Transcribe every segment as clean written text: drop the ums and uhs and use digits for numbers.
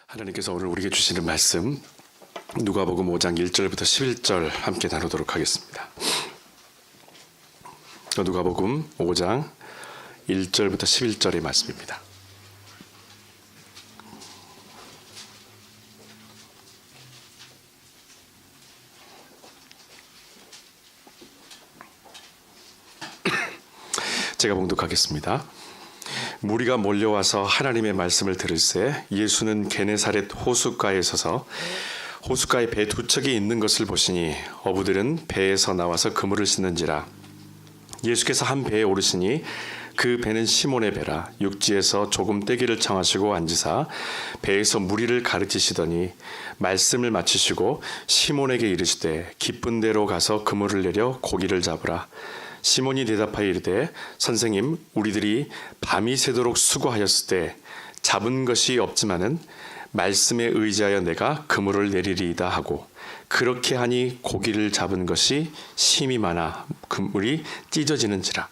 하나님께서 오늘 우리에게 주시는 말씀 누가복음 5장 1절부터 11절 함께 나누도록 하겠습니다. 누가복음 5장 1절부터 11절의 말씀입니다. 제가 봉독하겠습니다. 무리가 몰려와서 하나님의 말씀을 들을새 예수는 게네사렛 호숫가에 서서 호숫가에 배 두 척이 있는 것을 보시니 어부들은 배에서 나와서 그물을 씻는지라. 예수께서 한 배에 오르시니 그 배는 시몬의 배라. 육지에서 조금 떼기를 청하시고 앉으사 배에서 무리를 가르치시더니 말씀을 마치시고 시몬에게 이르시되 깊은 데로 가서 그물을 내려 고기를 잡으라. 시몬이 대답하여 이르되 선생님, 우리들이 밤이 새도록 수고하였을 때 잡은 것이 없지만은 말씀에 의지하여 내가 그물을 내리리이다 하고, 그렇게 하니 고기를 잡은 것이 심이 많아 그물이 찢어지는지라.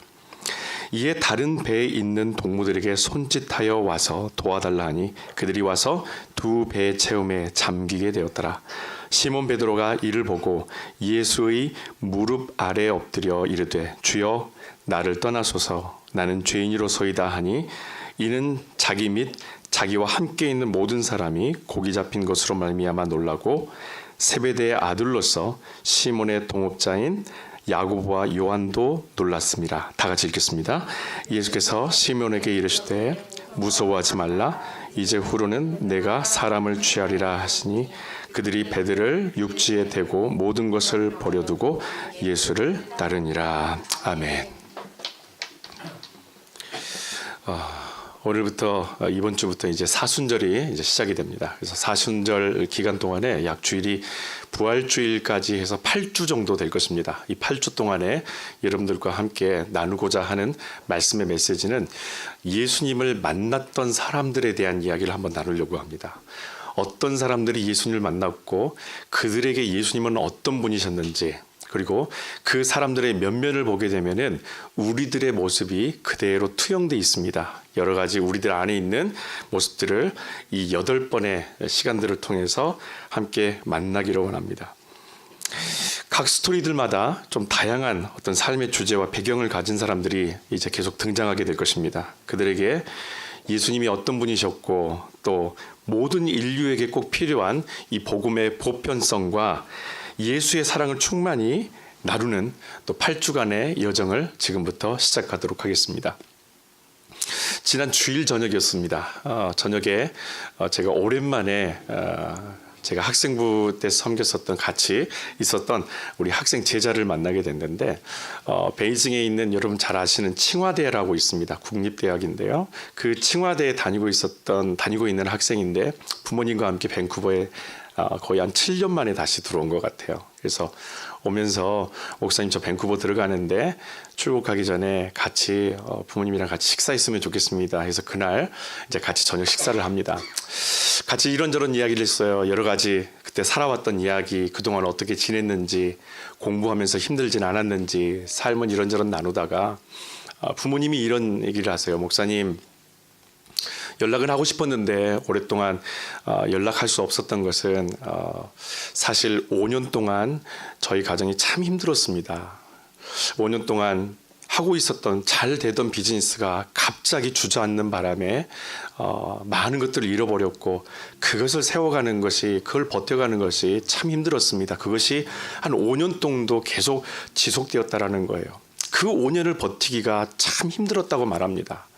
이에 다른 배에 있는 동무들에게 손짓하여 와서 도와달라 하니 그들이 와서 두 배 채움에 잠기게 되었더라. 시몬 베드로가 이를 보고 예수의 무릎 아래 엎드려 이르되 주여, 나를 떠나소서, 나는 죄인이로소이다 하니, 이는 자기 및 자기와 함께 있는 모든 사람이 고기 잡힌 것으로 말미암아 놀라고 세베대의 아들로서 시몬의 동업자인 야고보와 요한도 놀랐습니다. 다 같이 읽겠습니다. 예수께서 시몬에게 이르시되 무서워하지 말라. 이제 후로는 내가 사람을 취하리라 하시니 그들이 배들을 육지에 대고 모든 것을 버려두고 예수를 따르니라. 아멘. 오늘부터 이번 주부터 이제 사순절이 이제 시작이 됩니다. 그래서 사순절 기간 동안에 약 주일이 부활주일까지 해서 8주 정도 될 것입니다. 이 8주 동안에 여러분들과 함께 나누고자 하는 말씀의 메시지는 예수님을 만났던 사람들에 대한 이야기를 한번 나누려고 합니다. 어떤 사람들이 예수님을 만났고 그들에게 예수님은 어떤 분이셨는지, 그리고 그 사람들의 면면을 보게 되면은 우리들의 모습이 그대로 투영되어 있습니다. 여러 가지 우리들 안에 있는 모습들을 이 8번의 시간들을 통해서 함께 만나기를 원합니다. 각 스토리들마다 좀 다양한 어떤 삶의 주제와 배경을 가진 사람들이 이제 계속 등장하게 될 것입니다. 그들에게 예수님이 어떤 분이셨고 또 모든 인류에게 꼭 필요한 이 복음의 보편성과 예수의 사랑을 충만히 나누는 또 8주간의 여정을 지금부터 시작하도록 하겠습니다. 지난 주일 저녁이었습니다. 저녁에 제가 오랜만에 제가 학생부 때 섬겼었던, 같이 있었던 우리 학생 제자를 만나게 됐는데, 베이징에 있는 여러분 잘 아시는 칭화대라고 있습니다. 국립대학인데요. 그 칭화대에 다니고 있는 학생인데 부모님과 함께 밴쿠버에 거의 한 7년 만에 다시 들어온 것 같아요. 그래서 오면서 목사님, 저 밴쿠버 들어가는데 출국하기 전에 같이 부모님이랑 같이 식사했으면 좋겠습니다 해서 그날 이제 같이 저녁 식사를 합니다. 같이 이런저런 이야기를 했어요. 여러 가지 그때 살아왔던 이야기, 그동안 어떻게 지냈는지, 공부하면서 힘들진 않았는지, 삶은 이런저런 나누다가 부모님이 이런 얘기를 하세요. 목사님, 연락은 하고 싶었는데 오랫동안 연락할 수 없었던 것은 사실 5년 동안 저희 가정이 참 힘들었습니다. 5년 동안 하고 있었던 잘 되던 비즈니스가 갑자기 주저앉는 바람에 많은 것들을 잃어버렸고, 그것을 세워가는 것이, 그걸 버텨가는 것이 참 힘들었습니다. 그것이 한 5년 정도 계속 지속되었다라는 거예요. 그 5년을 버티기가 참 힘들었다고 말합니다.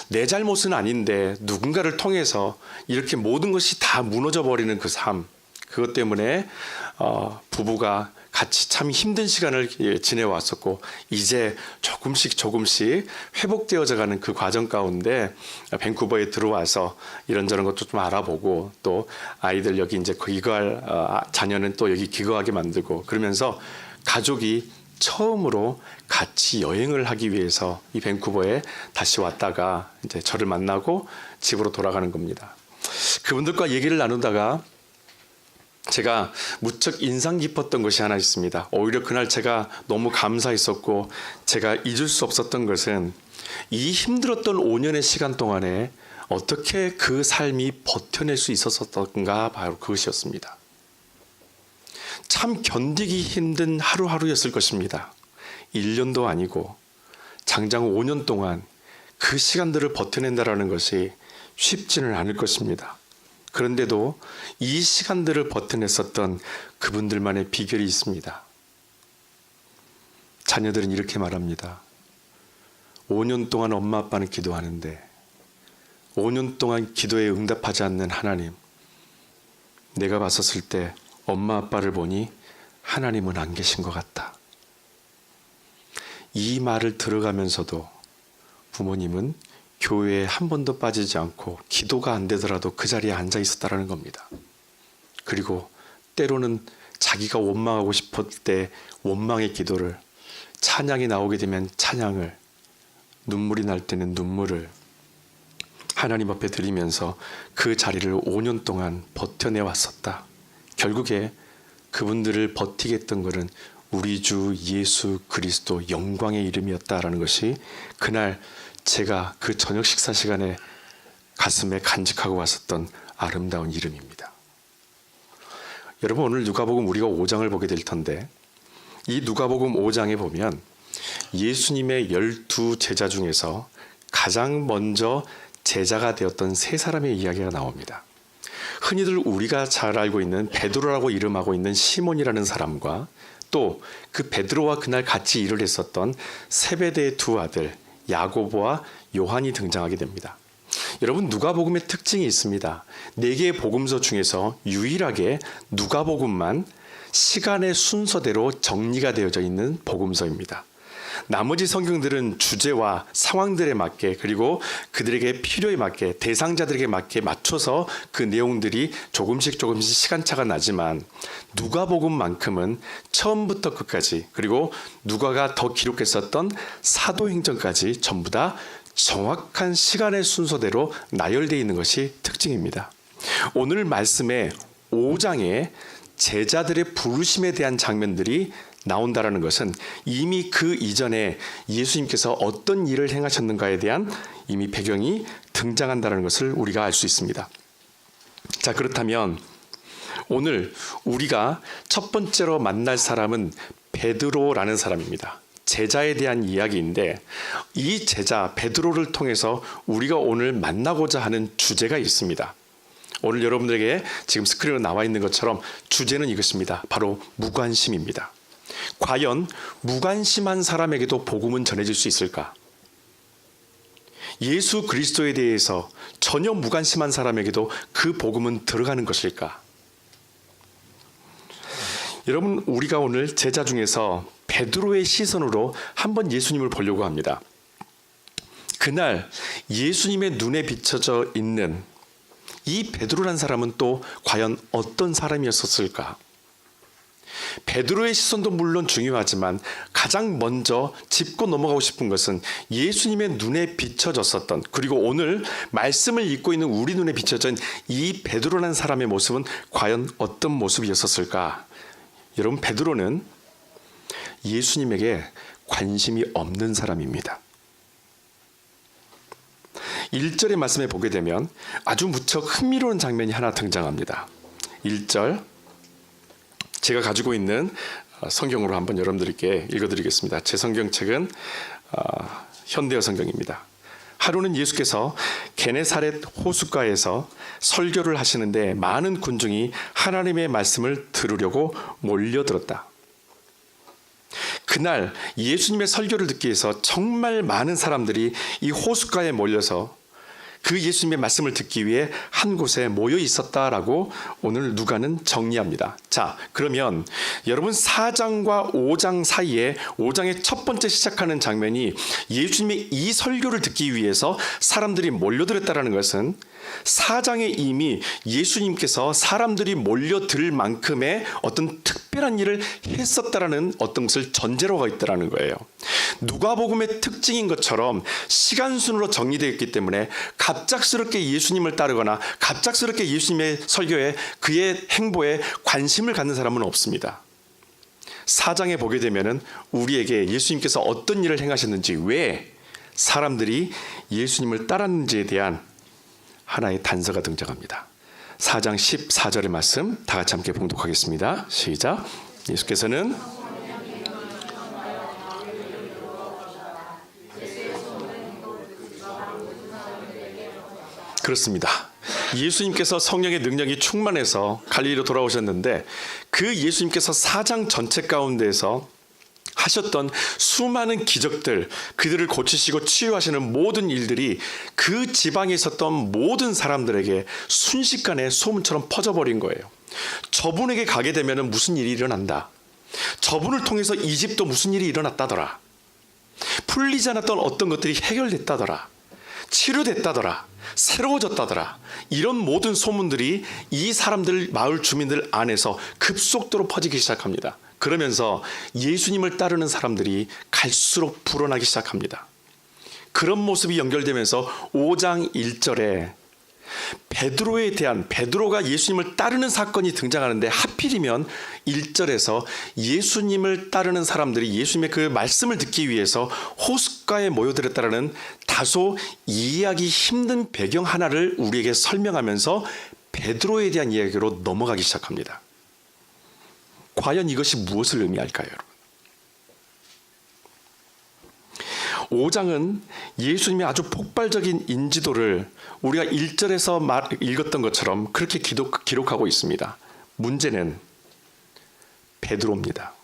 내 잘못은 아닌데 누군가를 통해서 이렇게 모든 것이 다 무너져 버리는 그 삶, 그것 때문에 부부가 같이 참 힘든 시간을 지내왔었고, 이제 조금씩 회복되어져 가는 그 과정 가운데 밴쿠버에 들어와서 이런저런 것도 좀 알아보고, 또 아이들 여기 이제 기거할 자녀는 또 여기 기거하게 만들고, 그러면서 가족이 처음으로 같이 여행을 하기 위해서 이 밴쿠버에 다시 왔다가 이제 저를 만나고 집으로 돌아가는 겁니다. 그분들과 얘기를 나누다가 제가 무척 인상 깊었던 것이 하나 있습니다. 오히려 그날 제가 너무 감사했었고 제가 잊을 수 없었던 것은 이 힘들었던 5년의 시간 동안에 어떻게 그 삶이 버텨낼 수 있었던가 바로 그것이었습니다. 참 견디기 힘든 하루하루였을 것입니다. 1년도 아니고 장장 5년 동안 그 시간들을 버텨낸다라는 것이 쉽지는 않을 것입니다. 그런데도 이 시간들을 버텨냈었던 그분들만의 비결이 있습니다. 자녀들은 이렇게 말합니다. 5년 동안 엄마 아빠는 기도하는데 5년 동안 기도에 응답하지 않는 하나님, 내가 봤었을 때 엄마 아빠를 보니 하나님은 안 계신 것 같다. 이 말을 들어가면서도 부모님은 교회에 한 번도 빠지지 않고 기도가 안 되더라도 그 자리에 앉아 있었다라는 겁니다. 그리고 때로는 자기가 원망하고 싶을 때 원망의 기도를, 찬양이 나오게 되면 찬양을, 눈물이 날 때는 눈물을 하나님 앞에 드리면서 그 자리를 5년 동안 버텨내 왔었다. 결국에 그분들을 버티게 했던 것은 우리 주 예수 그리스도 영광의 이름이었다라는 것이 그날 제가 그 저녁 식사 시간에 가슴에 간직하고 왔었던 아름다운 이름입니다. 여러분, 오늘 누가복음 우리가 5장을 보게 될 텐데, 이 누가복음 5장에 보면 예수님의 12 제자 중에서 가장 먼저 제자가 되었던 세 사람의 이야기가 나옵니다. 흔히들 우리가 잘 알고 있는 베드로라고 이름하고 있는 시몬이라는 사람과 또 그 베드로와 그날 같이 일을 했었던 세베대의 두 아들 야고보와 요한이 등장하게 됩니다. 여러분, 누가복음의 특징이 있습니다. 4개의 복음서 중에서 유일하게 누가복음만 시간의 순서대로 정리가 되어져 있는 복음서입니다. 나머지 성경들은 주제와 상황들에 맞게, 그리고 그들에게 필요에 맞게, 대상자들에게 맞게 맞춰서 그 내용들이 조금씩 시간차가 나지만 누가복음만큼은 처음부터 끝까지, 그리고 누가가 더 기록했었던 사도행전까지 전부 다 정확한 시간의 순서대로 나열되어 있는 것이 특징입니다. 오늘 말씀의 5장에 제자들의 부르심에 대한 장면들이 나온다라는 것은 이미 그 이전에 예수님께서 어떤 일을 행하셨는가에 대한 이미 배경이 등장한다는 것을 우리가 알 수 있습니다. 자, 그렇다면 오늘 우리가 첫 번째로 만날 사람은 베드로라는 사람입니다. 제자에 대한 이야기인데, 이 제자 베드로를 통해서 우리가 오늘 만나고자 하는 주제가 있습니다. 오늘 여러분들에게 지금 스크린에 나와 있는 것처럼 주제는 이것입니다. 바로 무관심입니다. 과연 무관심한 사람에게도 복음은 전해질 수 있을까? 예수 그리스도에 대해서 전혀 무관심한 사람에게도 그 복음은 들어가는 것일까? 여러분, 우리가 오늘 제자 중에서 베드로의 시선으로 한번 예수님을 보려고 합니다. 그날 예수님의 눈에 비춰져 있는 이 베드로라는 사람은 또 과연 어떤 사람이었을까? 베드로의 시선도 물론 중요하지만 가장 먼저 짚고 넘어가고 싶은 것은 예수님의 눈에 비춰졌었던, 그리고 오늘 말씀을 읽고 있는 우리 눈에 비춰진 이 베드로라는 사람의 모습은 과연 어떤 모습이었을까? 여러분, 베드로는 예수님에게 관심이 없는 사람입니다. 1절의 말씀에 보게 되면 아주 무척 흥미로운 장면이 하나 등장합니다. 1절, 제가 가지고 있는 성경으로 한번 여러분들께 읽어드리겠습니다. 제 성경책은 현대어 성경입니다. 하루는 예수께서 게네사렛 호숫가에서 설교를 하시는데 많은 군중이 하나님의 말씀을 들으려고 몰려들었다. 그날 예수님의 설교를 듣기 위해서 정말 많은 사람들이 이 호숫가에 몰려서 그 예수님의 말씀을 듣기 위해 한 곳에 모여 있었다라고 오늘 누가는 정리합니다. 자, 그러면 여러분 4장과 5장 사이에 5장의 첫 번째 시작하는 장면이 예수님의 이 설교를 듣기 위해서 사람들이 몰려들었다는 것은 4장에 이미 예수님께서 사람들이 몰려들 만큼의 어떤 특별한 일을 했었다라는 어떤 것을 전제로 가 있다는 거예요. 누가복음의 특징인 것처럼 시간 순으로 정리되어 있기 때문에 갑작스럽게 예수님을 따르거나 갑작스럽게 예수님의 설교에 그의 행보에 관심을 갖는 사람은 없습니다. 4장에 보게 되면은 우리에게 예수님께서 어떤 일을 행하셨는지, 왜 사람들이 예수님을 따랐는지에 대한 하나의 단서가 등장합니다. 4장 14절의 말씀 다 같이 함께 봉독하겠습니다. 시작. 예수께서는 그렇습니다. 예수님께서 성령의 능력이 충만해서 갈릴리로 돌아오셨는데 그 예수님께서 4장 전체 가운데에서 하셨던 수많은 기적들, 그들을 고치시고 치유하시는 모든 일들이 그 지방에 있었던 모든 사람들에게 순식간에 소문처럼 퍼져버린 거예요. 저분에게 가게 되면 무슨 일이 일어난다. 저분을 통해서 이집도 무슨 일이 일어났다더라. 풀리지 않았던 어떤 것들이 해결됐다더라. 치료됐다더라. 새로워졌다더라. 이런 모든 소문들이 이 사람들, 마을 주민들 안에서 급속도로 퍼지기 시작합니다. 그러면서 예수님을 따르는 사람들이 갈수록 불어나기 시작합니다. 그런 모습이 연결되면서 5장 1절에 베드로가 예수님을 따르는 사건이 등장하는데 하필이면 1절에서 예수님을 따르는 사람들이 예수님의 그 말씀을 듣기 위해서 호숫가에 모여들었다라는 다소 이해하기 힘든 배경 하나를 우리에게 설명하면서 베드로에 대한 이야기로 넘어가기 시작합니다. 과연 이것이 무엇을 의미할까요, 여러분? 5장은 예수님의 아주 폭발적인 인지도를 우리가 1절에서 읽었던 것처럼 그렇게 기록하고 있습니다. 문제는 베드로입니다.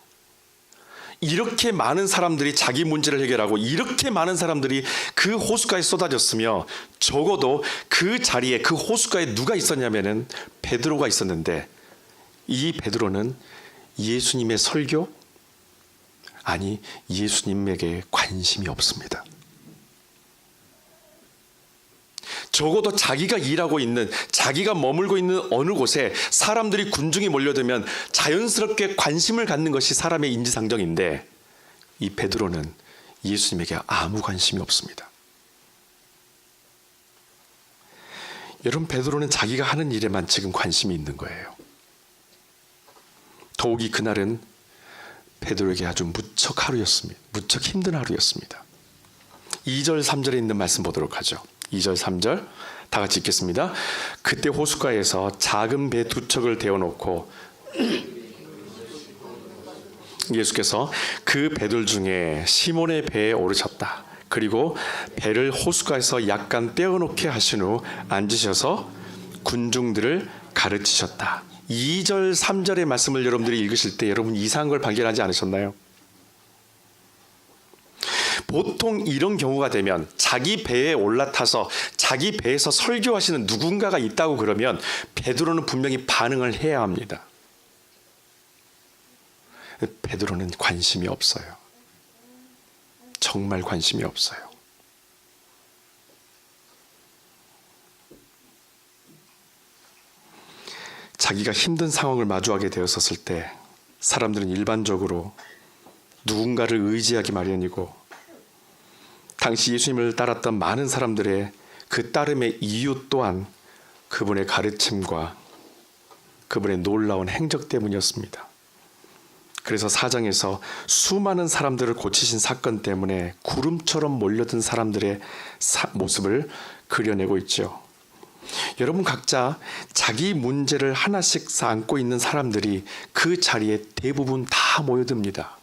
이렇게 많은 사람들이 자기 문제를 해결하고 이렇게 많은 사람들이 그 호숫가에 쏟아졌으며 적어도 그 자리에 그 호숫가에 누가 있었냐면은 베드로가 있었는데 이 베드로는 예수님의 설교? 아니, 예수님에게 관심이 없습니다. 적어도 자기가 일하고 있는, 자기가 머물고 있는 어느 곳에 사람들이 군중이 몰려들면 자연스럽게 관심을 갖는 것이 사람의 인지상정인데 이 베드로는 예수님에게 아무 관심이 없습니다. 여러분, 베드로는 자기가 하는 일에만 지금 관심이 있는 거예요. 더욱이 그날은 베드로에게 아주 무척 힘든 하루였습니다. 2절 3절에 있는 말씀 보도록 하죠. 2절 3절 다 같이 읽겠습니다. 그때 호숫가에서 작은 배 2척을 대어놓고 예수께서 그 배들 중에 시몬의 배에 오르셨다. 그리고 배를 호숫가에서 약간 떼어놓게 하신 후 앉으셔서 군중들을 가르치셨다. 2절 3절의 말씀을 여러분들이 읽으실 때 여러분 이상한 걸 발견하지 않으셨나요? 보통 이런 경우가 되면 자기 배에 올라타서 자기 배에서 설교하시는 누군가가 있다고 그러면 베드로는 분명히 반응을 해야 합니다. 베드로는 관심이 없어요. 정말 관심이 없어요. 자기가 힘든 상황을 마주하게 되었었을 때 사람들은 일반적으로 누군가를 의지하기 마련이고 당시 예수님을 따랐던 많은 사람들의 그 따름의 이유 또한 그분의 가르침과 그분의 놀라운 행적 때문이었습니다. 그래서 4장에서 수많은 사람들을 고치신 사건 때문에 구름처럼 몰려든 사람들의 모습을 그려내고 있죠. 여러분 각자 자기 문제를 하나씩 안고 있는 사람들이 그 자리에 대부분 다 모여듭니다.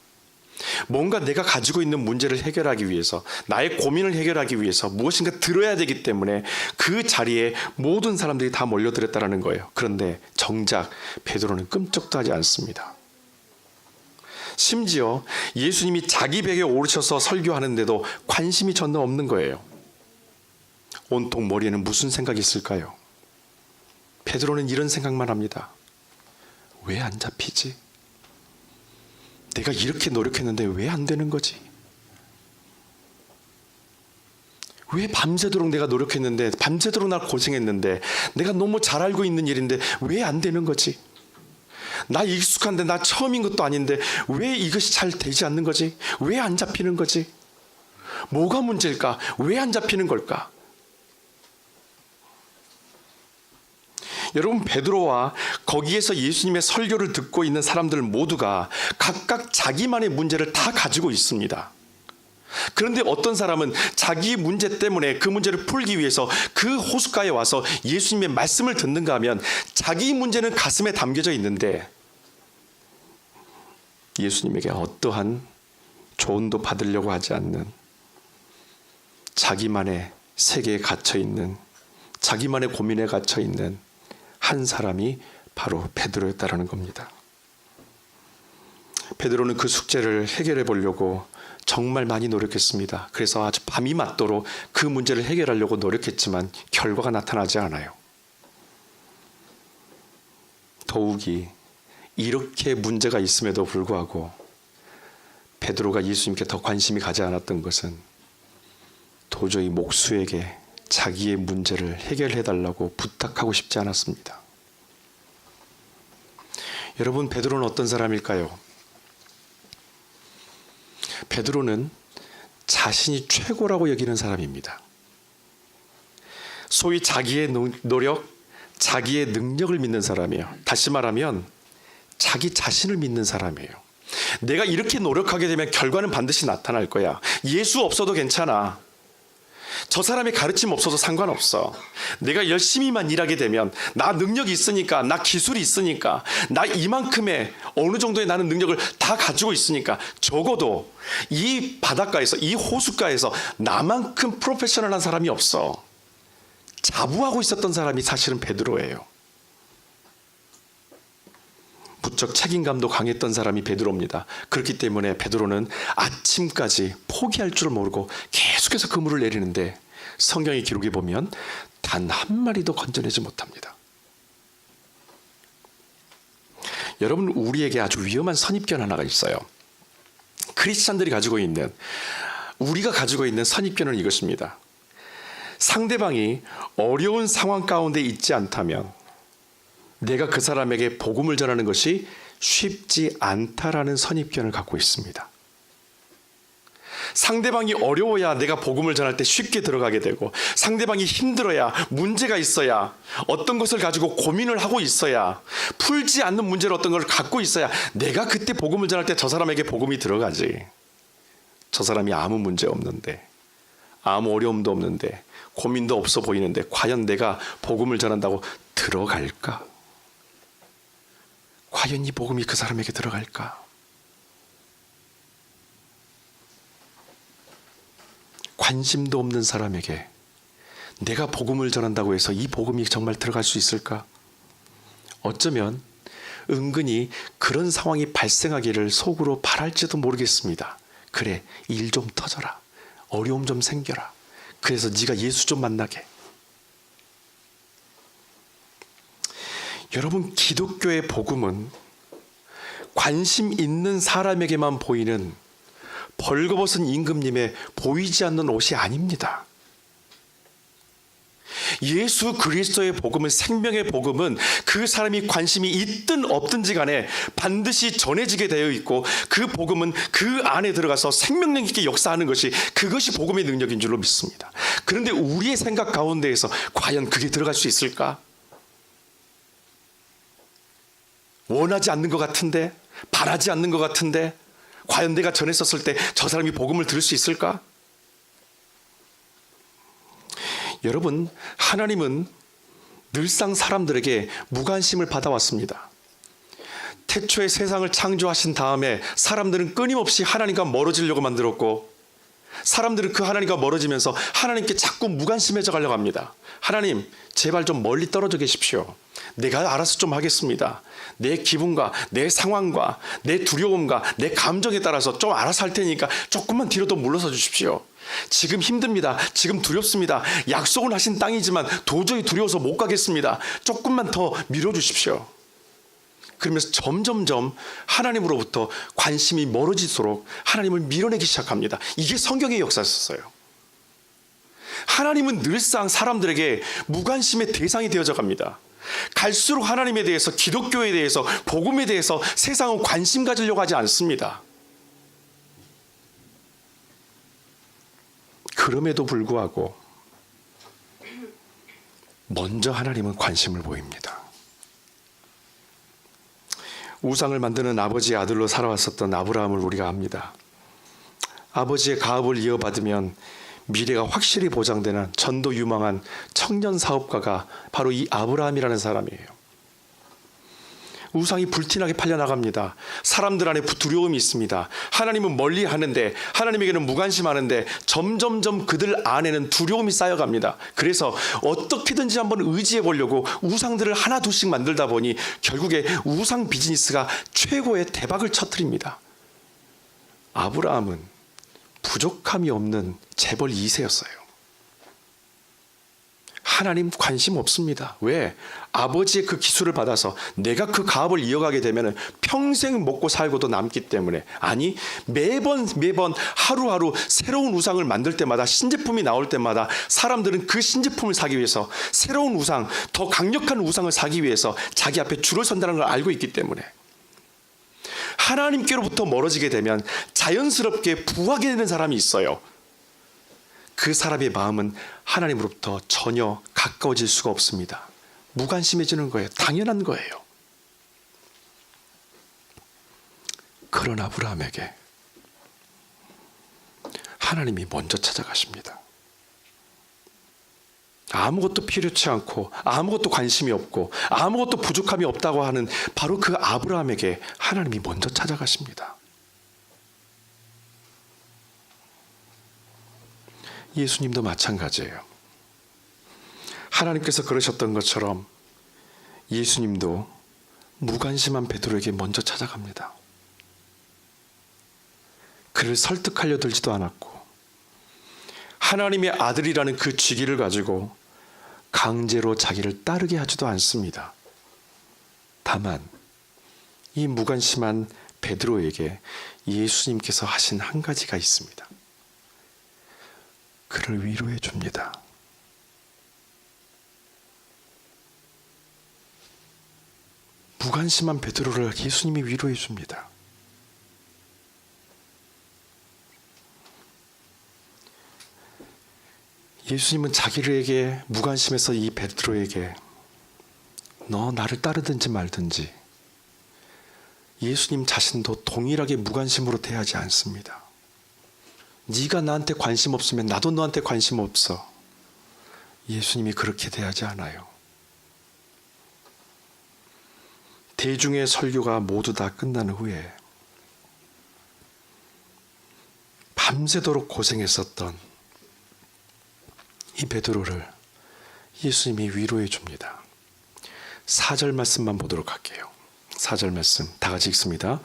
뭔가 내가 가지고 있는 문제를 해결하기 위해서, 나의 고민을 해결하기 위해서 무엇인가 들어야 되기 때문에 그 자리에 모든 사람들이 다 몰려들었다는 거예요. 그런데 정작 베드로는 끔찍도 하지 않습니다. 심지어 예수님이 자기 배에 오르셔서 설교하는데도 관심이 전혀 없는 거예요. 온통 머리에는 무슨 생각이 있을까요? 베드로는 이런 생각만 합니다. 왜 안 잡히지? 내가 이렇게 노력했는데 왜 안 되는 거지? 왜 밤새도록 내가 노력했는데, 밤새도록 나 고생했는데, 내가 너무 잘 알고 있는 일인데 왜 안 되는 거지? 나 익숙한데, 나 처음인 것도 아닌데 왜 이것이 잘 되지 않는 거지? 왜 안 잡히는 거지? 뭐가 문제일까? 왜 안 잡히는 걸까? 여러분, 베드로와 거기에서 예수님의 설교를 듣고 있는 사람들 모두가 각각 자기만의 문제를 다 가지고 있습니다. 그런데 어떤 사람은 자기 문제 때문에 그 문제를 풀기 위해서 그 호숫가에 와서 예수님의 말씀을 듣는가 하면 자기 문제는 가슴에 담겨져 있는데 예수님에게 어떠한 조언도 받으려고 하지 않는, 자기만의 세계에 갇혀 있는, 자기만의 고민에 갇혀 있는 한 사람이 바로 베드로였다라는 겁니다. 베드로는 그 숙제를 해결해 보려고 정말 많이 노력했습니다. 그래서 아주 밤이 맞도록 그 문제를 해결하려고 노력했지만 결과가 나타나지 않아요. 더욱이 이렇게 문제가 있음에도 불구하고 베드로가 예수님께 더 관심이 가지 않았던 것은 도저히 목수에게 자기의 문제를 해결해 달라고 부탁하고 싶지 않았습니다. 여러분, 베드로는 어떤 사람일까요? 베드로는 자신이 최고라고 여기는 사람입니다. 소위 자기의 노력, 자기의 능력을 믿는 사람이에요. 다시 말하면 자기 자신을 믿는 사람이에요. 내가 이렇게 노력하게 되면 결과는 반드시 나타날 거야. 예수 없어도 괜찮아. 저 사람의 가르침 없어도 상관없어. 내가 열심히만 일하게 되면, 나 능력이 있으니까, 나 기술이 있으니까, 나 이만큼의 어느 정도의 나는 능력을 다 가지고 있으니까 적어도 이 바닷가에서, 이 호숫가에서 나만큼 프로페셔널한 사람이 없어. 자부하고 있었던 사람이 사실은 베드로예요. 무척 책임감도 강했던 사람이 베드로입니다. 그렇기 때문에 베드로는 아침까지 포기할 줄 모르고 계속해서 그물을 내리는데 성경의 기록에 보면 단 한 마리도 건져내지 못합니다. 여러분, 우리에게 아주 위험한 선입견 하나가 있어요. 크리스찬들이 가지고 있는, 우리가 가지고 있는 선입견은 이것입니다. 상대방이 어려운 상황 가운데 있지 않다면 내가 그 사람에게 복음을 전하는 것이 쉽지 않다라는 선입견을 갖고 있습니다. 상대방이 어려워야 내가 복음을 전할 때 쉽게 들어가게 되고, 상대방이 힘들어야, 문제가 있어야, 어떤 것을 가지고 고민을 하고 있어야, 풀지 않는 문제를 어떤 걸 갖고 있어야 내가 그때 복음을 전할 때 저 사람에게 복음이 들어가지. 저 사람이 아무 문제 없는데, 아무 어려움도 없는데, 고민도 없어 보이는데 과연 내가 복음을 전한다고 들어갈까? 과연 이 복음이 그 사람에게 들어갈까? 관심도 없는 사람에게 내가 복음을 전한다고 해서 이 복음이 정말 들어갈 수 있을까? 어쩌면 은근히 그런 상황이 발생하기를 속으로 바랄지도 모르겠습니다. 그래, 일 좀 터져라. 어려움 좀 생겨라. 그래서 네가 예수 좀 만나게. 여러분, 기독교의 복음은 관심 있는 사람에게만 보이는 벌거벗은 임금님의 보이지 않는 옷이 아닙니다. 예수 그리스도의 복음은, 생명의 복음은 그 사람이 관심이 있든 없든지 간에 반드시 전해지게 되어 있고, 그 복음은 그 안에 들어가서 생명력 있게 역사하는 것이, 그것이 복음의 능력인 줄로 믿습니다. 그런데 우리의 생각 가운데에서 과연 그게 들어갈 수 있을까? 원하지 않는 것 같은데, 바라지 않는 것 같은데, 과연 내가 전했었을 때 저 사람이 복음을 들을 수 있을까? 여러분, 하나님은 늘상 사람들에게 무관심을 받아왔습니다. 태초에 세상을 창조하신 다음에 사람들은 끊임없이 하나님과 멀어지려고 만들었고, 사람들은 그 하나님과 멀어지면서 하나님께 자꾸 무관심해져 가려고 합니다. 하나님, 제발 좀 멀리 떨어져 계십시오. 내가 알아서 좀 하겠습니다. 내 기분과 내 상황과 내 두려움과 내 감정에 따라서 좀 알아서 할 테니까 조금만 뒤로 더 물러서 주십시오. 지금 힘듭니다. 지금 두렵습니다. 약속은 하신 땅이지만 도저히 두려워서 못 가겠습니다. 조금만 더 밀어주십시오. 그러면서 점점점 하나님으로부터 관심이 멀어질수록 하나님을 밀어내기 시작합니다. 이게 성경의 역사였어요. 하나님은 늘상 사람들에게 무관심의 대상이 되어져 갑니다. 갈수록 하나님에 대해서, 기독교에 대해서, 복음에 대해서 세상은 관심 가지려고 하지 않습니다. 그럼에도 불구하고 먼저 하나님은 관심을 보입니다. 우상을 만드는 아버지의 아들로 살아왔었던 아브라함을 우리가 압니다. 아버지의 가업을 이어받으면 미래가 확실히 보장되는 전도 유망한 청년 사업가가 바로 이 아브라함이라는 사람이에요. 우상이 불티나게 팔려나갑니다. 사람들 안에 두려움이 있습니다. 하나님은 멀리 하는데, 하나님에게는 무관심하는데 점점점 그들 안에는 두려움이 쌓여갑니다. 그래서 어떻게든지 한번 의지해 보려고 우상들을 하나 둘씩 만들다 보니 결국에 우상 비즈니스가 최고의 대박을 터뜨립니다. 아브라함은 부족함이 없는 재벌 2세였어요. 하나님 관심 없습니다. 왜? 아버지의 그 기술을 받아서 내가 그 가업을 이어가게 되면 평생 먹고 살고도 남기 때문에, 아니 매번 하루하루 새로운 우상을 만들 때마다, 신제품이 나올 때마다 사람들은 그 신제품을 사기 위해서, 새로운 우상, 더 강력한 우상을 사기 위해서 자기 앞에 줄을 선다는 걸 알고 있기 때문에 하나님께로부터 멀어지게 되면 자연스럽게 부하게 되는 사람이 있어요. 그 사람의 마음은 하나님으로부터 전혀 가까워질 수가 없습니다. 무관심해지는 거예요. 당연한 거예요. 그런 아브라함에게 하나님이 먼저 찾아가십니다. 아무것도 필요치 않고 아무것도 관심이 없고 아무것도 부족함이 없다고 하는 바로 그 아브라함에게 하나님이 먼저 찾아가십니다. 예수님도 마찬가지예요. 하나님께서 그러셨던 것처럼 예수님도 무관심한 베드로에게 먼저 찾아갑니다. 그를 설득하려 들지도 않았고, 하나님의 아들이라는 그 직위를 가지고 강제로 자기를 따르게 하지도 않습니다. 다만 이 무관심한 베드로에게 예수님께서 하신 한 가지가 있습니다. 그를 위로해 줍니다. 무관심한 베드로를 예수님이 위로해 줍니다. 예수님은 자기에게 무관심해서 이 베드로에게 너 나를 따르든지 말든지, 예수님 자신도 동일하게 무관심으로 대하지 않습니다. 네가 나한테 관심 없으면 나도 너한테 관심 없어. 예수님이 그렇게 대하지 않아요. 대중의 설교가 모두 다 끝난 후에 밤새도록 고생했었던 이 베드로를 예수님이 위로해 줍니다. 4절 말씀만 보도록 할게요. 4절 말씀 다 같이 읽습니다.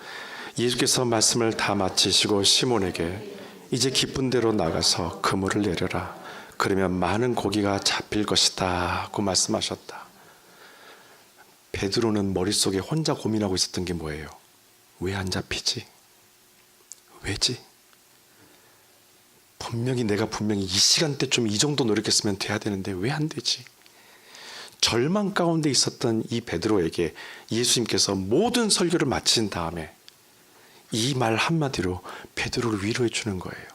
예수께서 말씀을 다 마치시고 시몬에게 이제 깊은 데로 나가서 그물을 내려라. 그러면 많은 고기가 잡힐 것이다 고 말씀하셨다. 베드로는 머릿속에 혼자 고민하고 있었던 게 뭐예요? 왜 안 잡히지? 왜지? 내가 분명히 이 시간대쯤 이 정도 노력했으면 돼야 되는데 왜 안 되지? 절망 가운데 있었던 이 베드로에게 예수님께서 모든 설교를 마친 다음에 이 말 한마디로 베드로를 위로해 주는 거예요.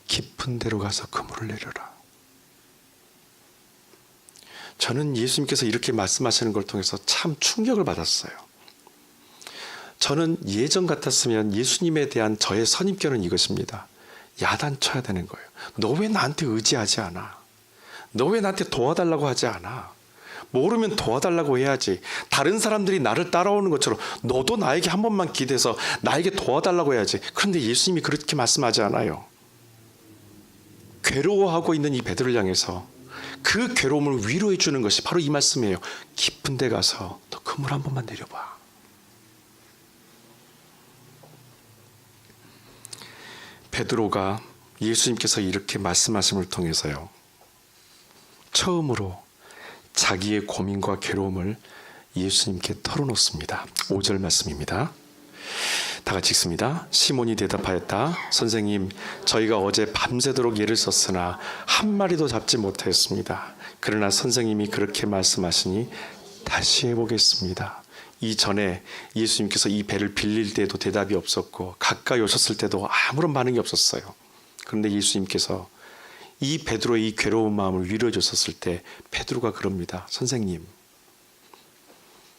깊은 데로 가서 그물을 내려라. 저는 예수님께서 이렇게 말씀하시는 걸 통해서 참 충격을 받았어요. 저는 예전 같았으면 예수님에 대한 저의 선입견은 이것입니다. 야단쳐야 되는 거예요. 너 왜 나한테 의지하지 않아? 너 왜 나한테 도와달라고 하지 않아? 모르면 도와달라고 해야지. 다른 사람들이 나를 따라오는 것처럼 너도 나에게 한 번만 기대서 나에게 도와달라고 해야지. 그런데 예수님이 그렇게 말씀하지 않아요. 괴로워하고 있는 이 베드로를 향해서 그 괴로움을 위로해 주는 것이 바로 이 말씀이에요. 깊은 데 가서 너 그물 한 번만 내려봐. 베드로가 예수님께서 이렇게 말씀하심을 통해서요, 처음으로 자기의 고민과 괴로움을 예수님께 털어놓습니다. 5절 말씀입니다. 다 같이 읽습니다. 시몬이 대답하였다. 선생님, 저희가 어제 밤새도록 예를 썼으나 한 마리도 잡지 못하였습니다. 그러나 선생님이 그렇게 말씀하시니 다시 해보겠습니다. 이전에 예수님께서 이 배를 빌릴 때도 대답이 없었고 가까이 오셨을 때도 아무런 반응이 없었어요. 그런데 예수님께서 이 베드로의 이 괴로운 마음을 위로해 줬었을 때 베드로가 그럽니다. 선생님,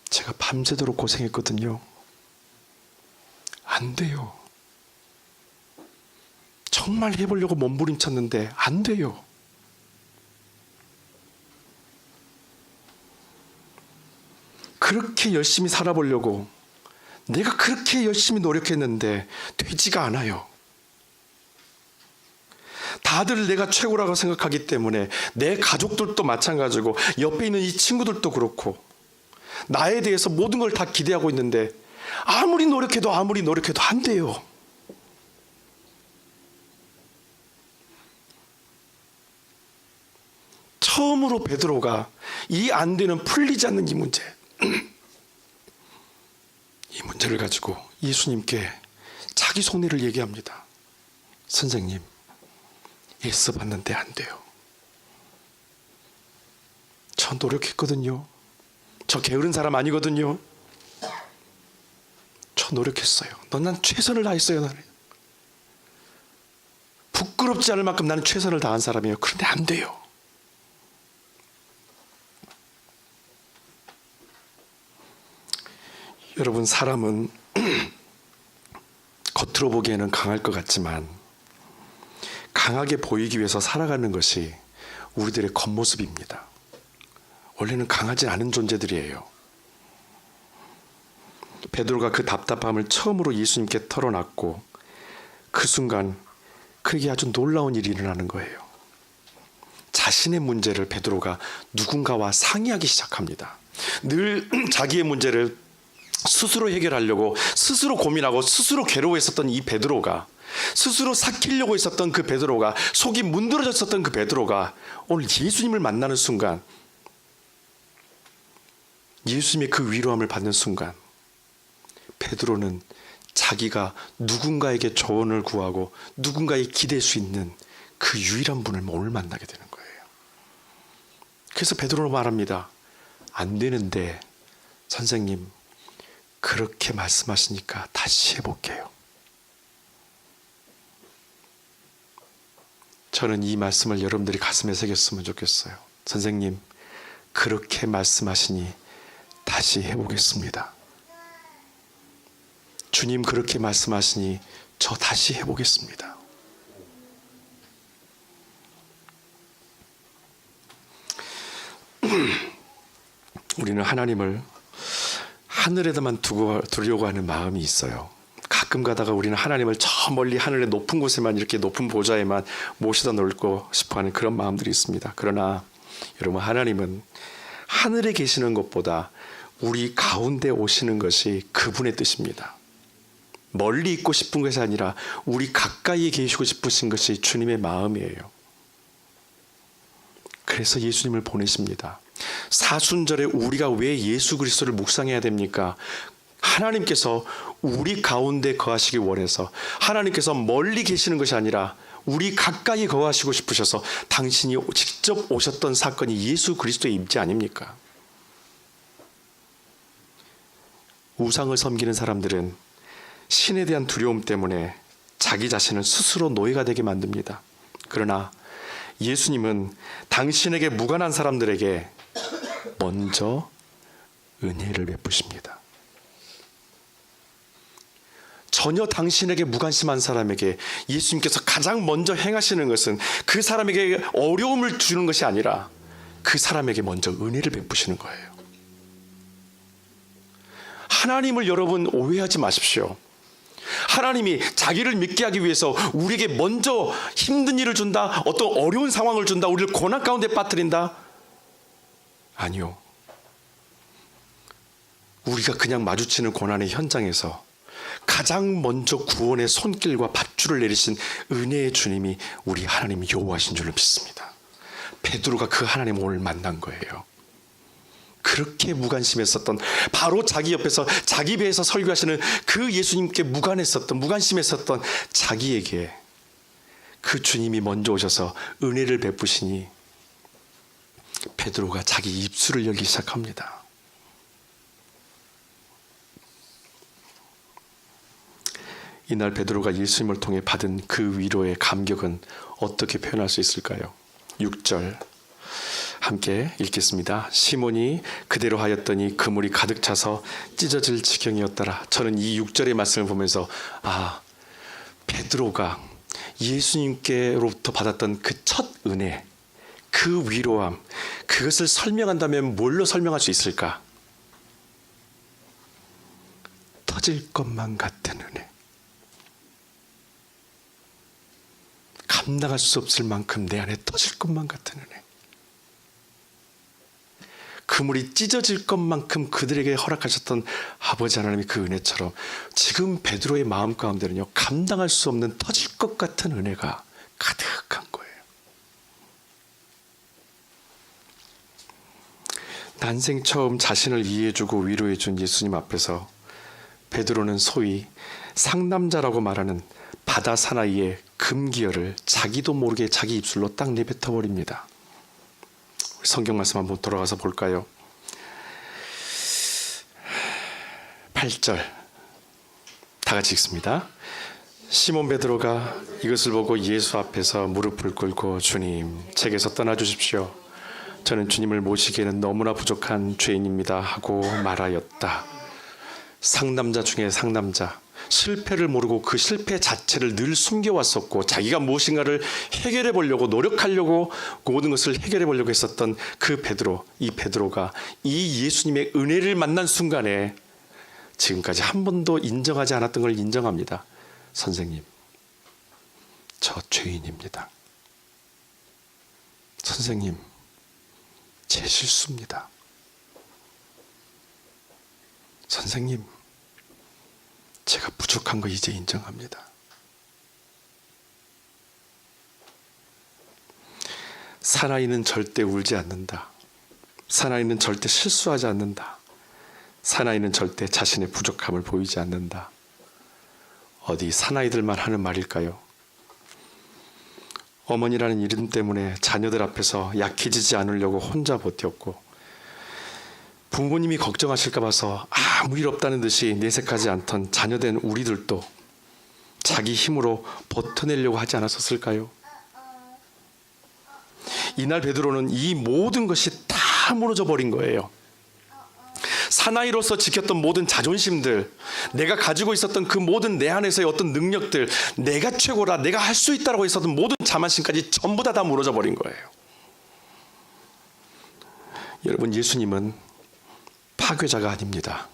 제가 밤새도록 고생했거든요. 안 돼요. 정말 해보려고 몸부림쳤는데 안 돼요. 그렇게 열심히 살아보려고 내가 그렇게 열심히 노력했는데 되지가 않아요. 다들 내가 최고라고 생각하기 때문에 내 가족들도 마찬가지고 옆에 있는 이 친구들도 그렇고 나에 대해서 모든 걸 다 기대하고 있는데 아무리 노력해도 안 돼요. 처음으로 베드로가 이 안 되는 풀리지 않는 이 문제 이 문제를 가지고 예수님께 자기 속내를 얘기합니다. 선생님, 애써봤는데 안 돼요. 저 노력했거든요. 저 게으른 사람 아니거든요. 저 노력했어요. 난 최선을 다했어요. 나는 부끄럽지 않을 만큼 나는 최선을 다한 사람이에요. 그런데 안 돼요. 여러분, 사람은 겉으로 보기에는 강할 것 같지만 강하게 보이기 위해서 살아가는 것이 우리들의 겉모습입니다. 원래는 강하지 않은 존재들이에요. 베드로가 그 답답함을 처음으로 예수님께 털어놨고 그 순간 그에게 아주 놀라운 일이 일어나는 거예요. 자신의 문제를 베드로가 누군가와 상의하기 시작합니다. 늘 자기의 문제를 스스로 해결하려고 스스로 고민하고 스스로 괴로워했었던 이 베드로가, 스스로 삭히려고 했었던 그 베드로가, 속이 문드러졌었던 그 베드로가 오늘 예수님을 만나는 순간, 예수님의 그 위로함을 받는 순간 베드로는 자기가 누군가에게 조언을 구하고 누군가에게 기댈 수 있는 그 유일한 분을 오늘 만나게 되는 거예요. 그래서 베드로는 말합니다. 안 되는데 선생님, 그렇게 말씀하시니까 다시 해볼게요. 저는 이 말씀을 여러분들이 가슴에 새겼으면 좋겠어요. 선생님, 그렇게 말씀하시니 다시 해보겠습니다. 주님, 그렇게 말씀하시니 저 다시 해보겠습니다. 우리는 하나님을 하늘에다만 두려고 하는 마음이 있어요. 가끔 가다가 우리는 하나님을 저 멀리 하늘의 높은 곳에만, 이렇게 높은 보좌에만 모시다 놓고 싶어하는 그런 마음들이 있습니다. 그러나 여러분, 하나님은 하늘에 계시는 것보다 우리 가운데 오시는 것이 그분의 뜻입니다. 멀리 있고 싶은 것이 아니라 우리 가까이에 계시고 싶으신 것이 주님의 마음이에요. 그래서 예수님을 보내십니다. 사순절에 우리가 왜 예수 그리스도를 묵상해야 됩니까? 하나님께서 우리 가운데 거하시기 원해서, 하나님께서 멀리 계시는 것이 아니라 우리 가까이 거하시고 싶으셔서 당신이 직접 오셨던 사건이 예수 그리스도의 임재 아닙니까? 우상을 섬기는 사람들은 신에 대한 두려움 때문에 자기 자신을 스스로 노예가 되게 만듭니다. 그러나 예수님은 당신에게 무관한 사람들에게 먼저 은혜를 베푸십니다. 전혀 당신에게 무관심한 사람에게 예수님께서 가장 먼저 행하시는 것은 그 사람에게 어려움을 주는 것이 아니라 그 사람에게 먼저 은혜를 베푸시는 거예요. 하나님을 여러분 오해하지 마십시오. 하나님이 자기를 믿게 하기 위해서 우리에게 먼저 힘든 일을 준다, 어떤 어려운 상황을 준다, 우리를 고난 가운데 빠뜨린다? 아니요. 우리가 그냥 마주치는 고난의 현장에서 가장 먼저 구원의 손길과 밧줄을 내리신 은혜의 주님이 우리 하나님 여호와신 줄로 믿습니다. 베드로가 그 하나님을 오늘 만난 거예요. 그렇게 무관심했었던, 바로 자기 옆에서 자기 배에서 설교하시는 그 예수님께 무관심했었던 자기에게 그 주님이 먼저 오셔서 은혜를 베푸시니 베드로가 자기 입술을 열기 시작합니다. 이날 베드로가 예수님을 통해 받은 그 위로의 감격은 어떻게 표현할 수 있을까요? 6절 함께 읽겠습니다. 시몬이 그대로 하였더니 그물이 가득 차서 찢어질 지경이었더라. 저는 이 6절의 말씀을 보면서 베드로가 예수님께로부터 받았던 그 첫 은혜, 그 위로함, 그것을 설명한다면 뭘로 설명할 수 있을까? 터질 것만 같은 은혜. 감당할 수 없을 만큼 내 안에 터질 것만 같은 은혜. 그물이 찢어질 것만큼 그들에게 허락하셨던 아버지 하나님의 그 은혜처럼 지금 베드로의 마음 가운데는요, 감당할 수 없는 터질 것 같은 은혜가 가득한 거예요. 난생 처음 자신을 이해해주고 위로해준 예수님 앞에서 베드로는 소위 상남자라고 말하는 바다 사나이의 금기어를 자기도 모르게 자기 입술로 딱 내뱉어버립니다. 성경 말씀 한번 돌아가서 볼까요? 8절 다 같이 읽습니다. 시몬 베드로가 이것을 보고 예수 앞에서 무릎을 꿇고 주님, 제게서 떠나주십시오. 저는 주님을 모시기에는 너무나 부족한 죄인입니다 하고 말하였다. 상남자 중에 상남자, 실패를 모르고 그 실패 자체를 늘 숨겨왔었고 자기가 무엇인가를 해결해 보려고 노력하려고 모든 것을 해결해 보려고 했었던 그 베드로, 이 베드로가 이 예수님의 은혜를 만난 순간에 지금까지 한 번도 인정하지 않았던 걸 인정합니다. 선생님, 저 죄인입니다. 선생님, 제 실수입니다. 선생님, 제가 부족한 거 이제 인정합니다. 사나이는 절대 울지 않는다. 사나이는 절대 실수하지 않는다. 사나이는 절대 자신의 부족함을 보이지 않는다. 어디 사나이들만 하는 말일까요? 어머니라는 이름 때문에 자녀들 앞에서 약해지지 않으려고 혼자 버텼고, 부모님이 걱정하실까 봐서 아무 일 없다는 듯이 내색하지 않던 자녀된 우리들도 자기 힘으로 버텨내려고 하지 않았었을까요? 이날 베드로는 이 모든 것이 다 무너져 버린 거예요. 사나이로서 지켰던 모든 자존심들, 내가 가지고 있었던 그 모든 내 안에서의 어떤 능력들, 내가 최고라, 내가 할 수 있다라고 했었던 모든 자만심까지 전부 다 무너져 버린 거예요. 여러분, 예수님은 파괴자가 아닙니다.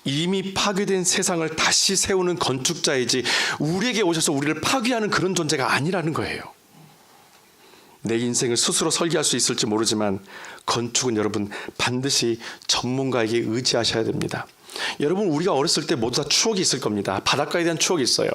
이미 파괴된 세상을 다시 세우는 건축자이지 우리에게 오셔서 우리를 파괴하는 그런 존재가 아니라는 거예요. 내 인생을 스스로 설계할 수 있을지 모르지만 건축은 여러분 반드시 전문가에게 의지하셔야 됩니다. 여러분, 우리가 어렸을 때 모두 다 추억이 있을 겁니다. 바닷가에 대한 추억이 있어요.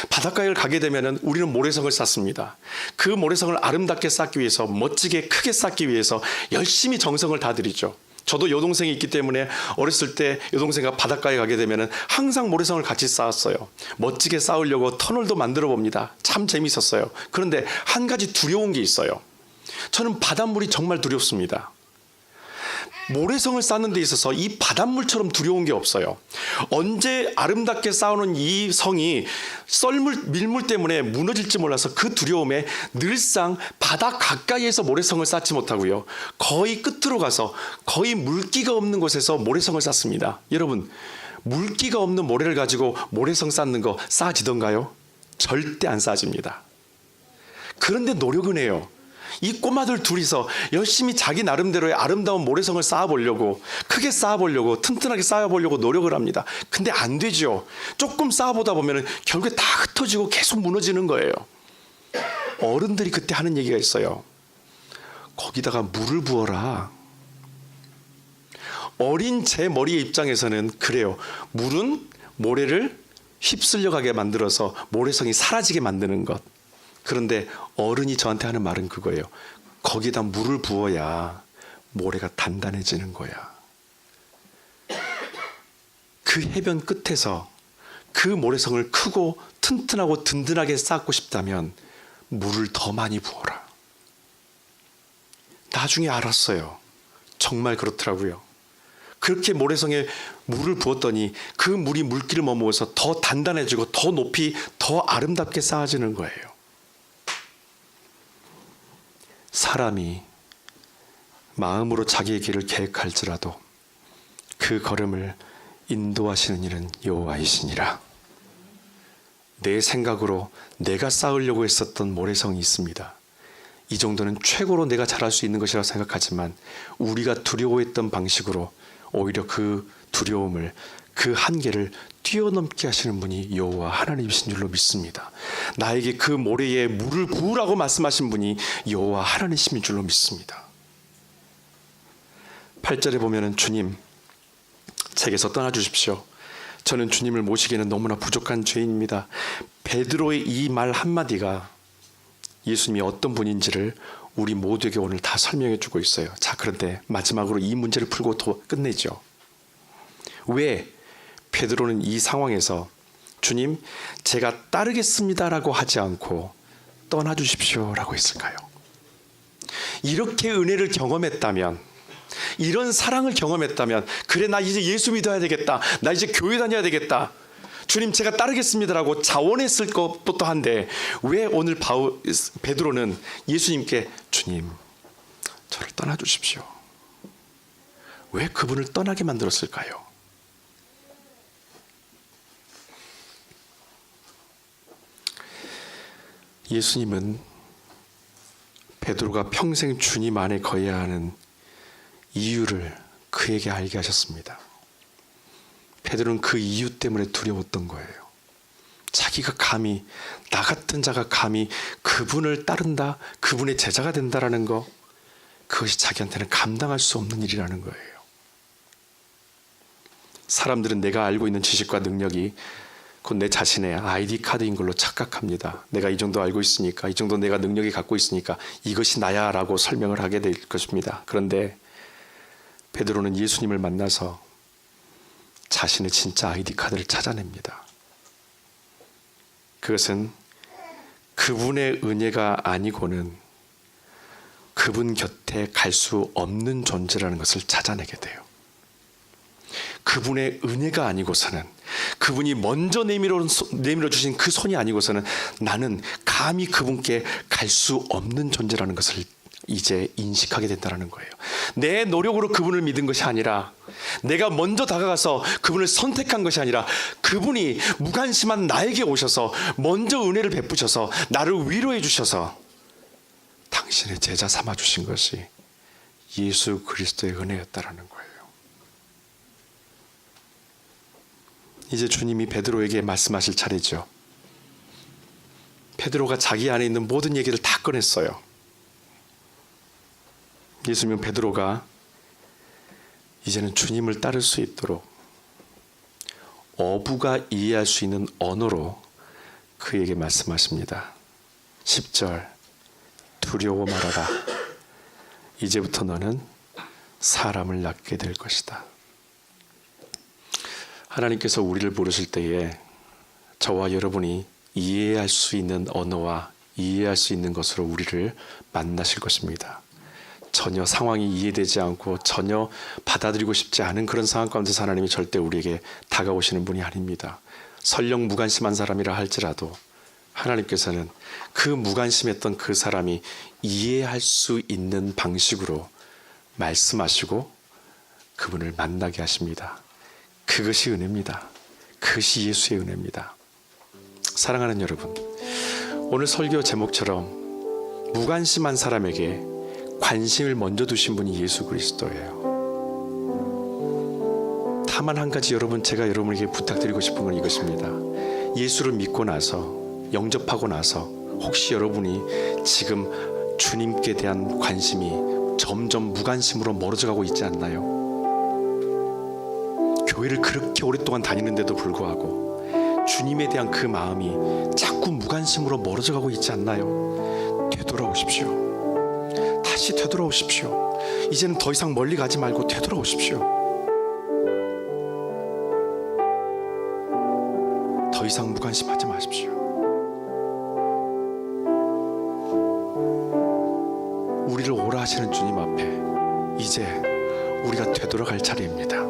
바닷가에 가게 되면 우리는 모래성을 쌓습니다. 그 모래성을 아름답게 쌓기 위해서, 멋지게 크게 쌓기 위해서 열심히 정성을 다 들이죠. 저도 여동생이 있기 때문에 어렸을 때 여동생과 바닷가에 가게 되면 항상 모래성을 같이 쌓았어요. 멋지게 쌓으려고 터널도 만들어 봅니다. 참 재밌었어요. 그런데 한 가지 두려운 게 있어요. 저는 바닷물이 정말 두렵습니다. 모래성을 쌓는 데 있어서 이 바닷물처럼 두려운 게 없어요. 언제 아름답게 쌓아놓은 이 성이 밀물 때문에 무너질지 몰라서 그 두려움에 늘상 바다 가까이에서 모래성을 쌓지 못하고요, 거의 끝으로 가서 거의 물기가 없는 곳에서 모래성을 쌓습니다. 여러분, 물기가 없는 모래를 가지고 모래성 쌓는 거 쌓아지던가요? 절대 안 쌓아집니다. 그런데 노력은 해요. 이 꼬마들 둘이서 열심히 자기 나름대로의 아름다운 모래성을 쌓아보려고, 크게 쌓아보려고, 튼튼하게 쌓아보려고 노력을 합니다. 근데 안 되죠. 조금 쌓아보다 보면 결국에 다 흩어지고 계속 무너지는 거예요. 어른들이 그때 하는 얘기가 있어요. 거기다가 물을 부어라. 어린 제 머리의 입장에서는 그래요. 물은 모래를 휩쓸려 가게 만들어서 모래성이 사라지게 만드는 것. 그런데 어른이 저한테 하는 말은 그거예요. 거기다 물을 부어야 모래가 단단해지는 거야. 그 해변 끝에서 그 모래성을 크고 튼튼하고 든든하게 쌓고 싶다면 물을 더 많이 부어라. 나중에 알았어요. 정말 그렇더라고요. 그렇게 모래성에 물을 부었더니 그 물이 물기를 머무어서 더 단단해지고 더 높이 더 아름답게 쌓아지는 거예요. 사람이 마음으로 자기의 길을 계획할지라도 그 걸음을 인도하시는 이는 여호와이시니라. 내 생각으로 내가 쌓으려고 했었던 모래성이 있습니다. 이 정도는 최고로 내가 잘할 수 있는 것이라고 생각하지만 우리가 두려워했던 방식으로 오히려 그 두려움을, 그 한계를 뛰어넘게 하시는 분이 여호와 하나님이신 줄로 믿습니다. 나에게 그 모래에 물을 부으라고 말씀하신 분이 여호와 하나님이신 줄로 믿습니다. 8절에 보면은 주님, 제게서 떠나주십시오. 저는 주님을 모시기에는 너무나 부족한 죄인입니다. 베드로의 이 말 한마디가 예수님이 어떤 분인지를 우리 모두에게 오늘 다 설명해 주고 있어요. 자, 그런데 마지막으로 이 문제를 풀고 더 끝내죠. 왜 베드로는 이 상황에서 주님, 제가 따르겠습니다라고 하지 않고 떠나주십시오라고 했을까요? 이렇게 은혜를 경험했다면, 이런 사랑을 경험했다면, 그래 나 이제 예수 믿어야 되겠다, 나 이제 교회 다녀야 되겠다, 주님 제가 따르겠습니다라고 자원했을 것부터 한데 왜 오늘 베드로는 예수님께 주님 저를 떠나주십시오, 왜 그분을 떠나게 만들었을까요? 예수님은 베드로가 평생 주님 안에 거해야 하는 이유를 그에게 알게 하셨습니다. 베드로는 그 이유 때문에 두려웠던 거예요. 자기가 감히, 나 같은 자가 감히 그분을 따른다, 그분의 제자가 된다라는 거, 그것이 자기한테는 감당할 수 없는 일이라는 거예요. 사람들은 내가 알고 있는 지식과 능력이 곧 내 자신의 아이디 카드인 걸로 착각합니다. 내가 이 정도 알고 있으니까, 이 정도 내가 능력이 갖고 있으니까 이것이 나야 라고 설명을 하게 될 것입니다. 그런데 베드로는 예수님을 만나서 자신의 진짜 아이디 카드를 찾아냅니다. 그것은 그분의 은혜가 아니고는 그분 곁에 갈 수 없는 존재라는 것을 찾아내게 돼요. 그분의 은혜가 아니고서는, 그분이 먼저 내밀어 주신 그 손이 아니고서는 나는 감히 그분께 갈 수 없는 존재라는 것을 이제 인식하게 된다는 거예요. 내 노력으로 그분을 믿은 것이 아니라, 내가 먼저 다가가서 그분을 선택한 것이 아니라, 그분이 무관심한 나에게 오셔서 먼저 은혜를 베푸셔서 나를 위로해 주셔서 당신의 제자 삼아 주신 것이 예수 그리스도의 은혜였다라는 거예요. 이제 주님이 베드로에게 말씀하실 차례죠. 베드로가 자기 안에 있는 모든 얘기를 다 꺼냈어요. 예수님은 베드로가 이제는 주님을 따를 수 있도록 어부가 이해할 수 있는 언어로 그에게 말씀하십니다. 10절, 두려워 말아라. 이제부터 너는 사람을 낳게 될 것이다. 하나님께서 우리를 부르실 때에 저와 여러분이 이해할 수 있는 언어와 이해할 수 있는 것으로 우리를 만나실 것입니다. 전혀 상황이 이해되지 않고 전혀 받아들이고 싶지 않은 그런 상황 가운데서 하나님이 절대 우리에게 다가오시는 분이 아닙니다. 설령 무관심한 사람이라 할지라도 하나님께서는 그 무관심했던 그 사람이 이해할 수 있는 방식으로 말씀하시고 그분을 만나게 하십니다. 그것이 은혜입니다. 그것이 예수의 은혜입니다. 사랑하는 여러분, 오늘 설교 제목처럼 무관심한 사람에게 관심을 먼저 두신 분이 예수 그리스도예요. 다만 한 가지 제가 여러분에게 부탁드리고 싶은 건 이것입니다. 예수를 믿고 나서, 영접하고 나서 혹시 여러분이 지금 주님께 대한 관심이 점점 무관심으로 멀어져 가고 있지 않나요? 교회를 그렇게 오랫동안 다니는데도 불구하고 주님에 대한 그 마음이 자꾸 무관심으로 멀어져 가고 있지 않나요? 되돌아오십시오. 다시 되돌아오십시오. 이제는 더 이상 멀리 가지 말고 되돌아오십시오. 더 이상 무관심하지 마십시오. 우리를 오라 하시는 주님 앞에 이제 우리가 되돌아갈 차례입니다.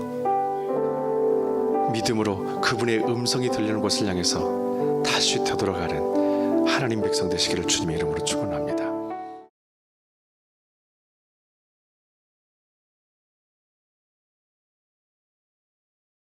믿음으로 그분의 음성이 들리는 곳을 향해서 다시 되돌아가는 하나님 백성 되시기를 주님의 이름으로 축원합니다.